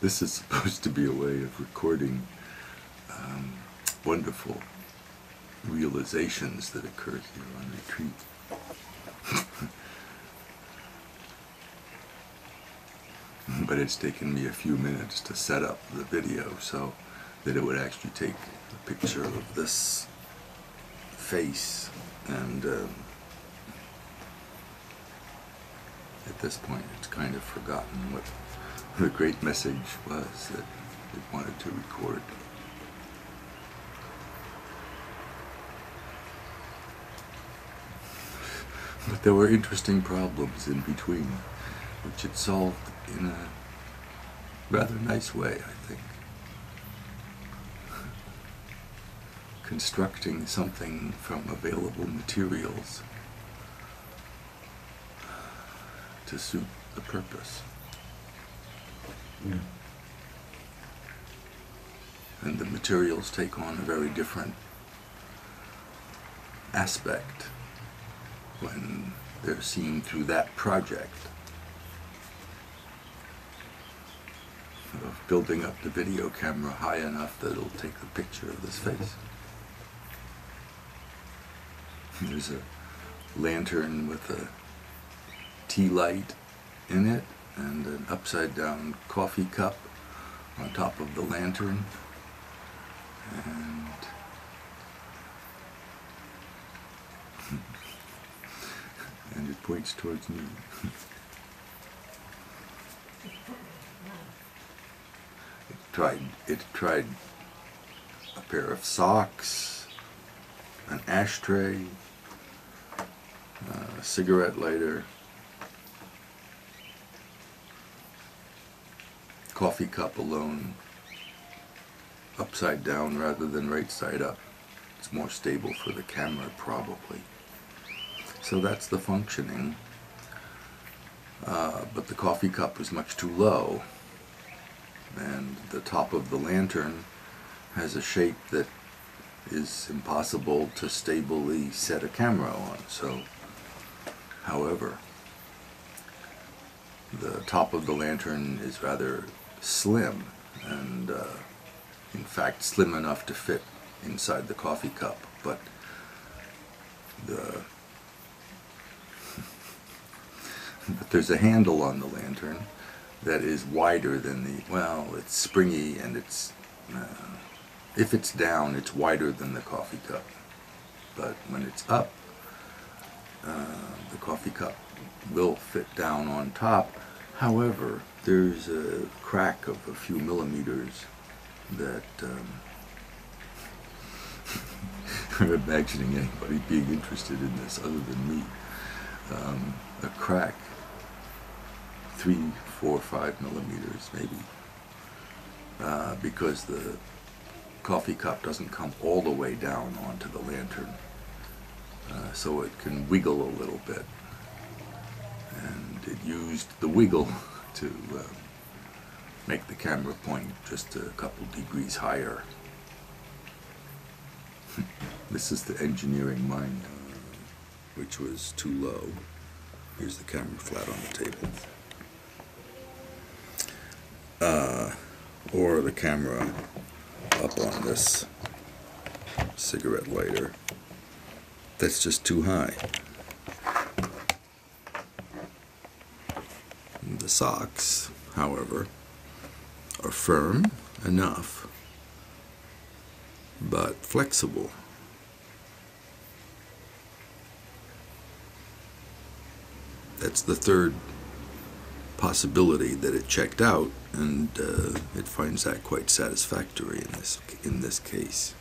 This is supposed to be a way of recording wonderful realizations that occur here on retreat. But it's taken me a few minutes to set up the video so that it would actually take a picture of this face, and at this point it's kind of forgotten what the great message was that it wanted to record. But there were interesting problems in between, which it solved in a rather nice way, I think. Constructing something from available materials to suit the purpose. Yeah. And the materials take on a very different aspect when they're seen through that project of building up the video camera high enough that it'll take the picture of this face. There's a lantern with a tea light in it and an upside down coffee cup on top of the lantern, and it points towards me. It tried a pair of socks, an ashtray, a cigarette lighter, coffee cup alone, upside down rather than right side up. It's more stable for the camera, probably. So that's the functioning. But the coffee cup was much too low, and the top of the lantern has a shape that is impossible to stably set a camera on. So, however, the top of the lantern is rather slim, and in fact slim enough to fit inside the coffee cup, but there's a handle on the lantern that is wider than the, well, it's springy, and it's if it's down, it's wider than the coffee cup, but when it's up, the coffee cup will fit down on top. However, there's a crack of a few millimeters that I'm imagining anybody being interested in this other than me. A crack, 3, 4, 5 millimeters maybe, because the coffee cup doesn't come all the way down onto the lantern, so it can wiggle a little bit, and it used the wiggle to make the camera point just a couple degrees higher. This is the engineering mind, which was too low. Here's the camera flat on the table. Or the camera up on this cigarette lighter. That's just too high. The socks, however, are firm enough, but flexible. That's the third possibility that it checked out, and it finds that quite satisfactory in this case.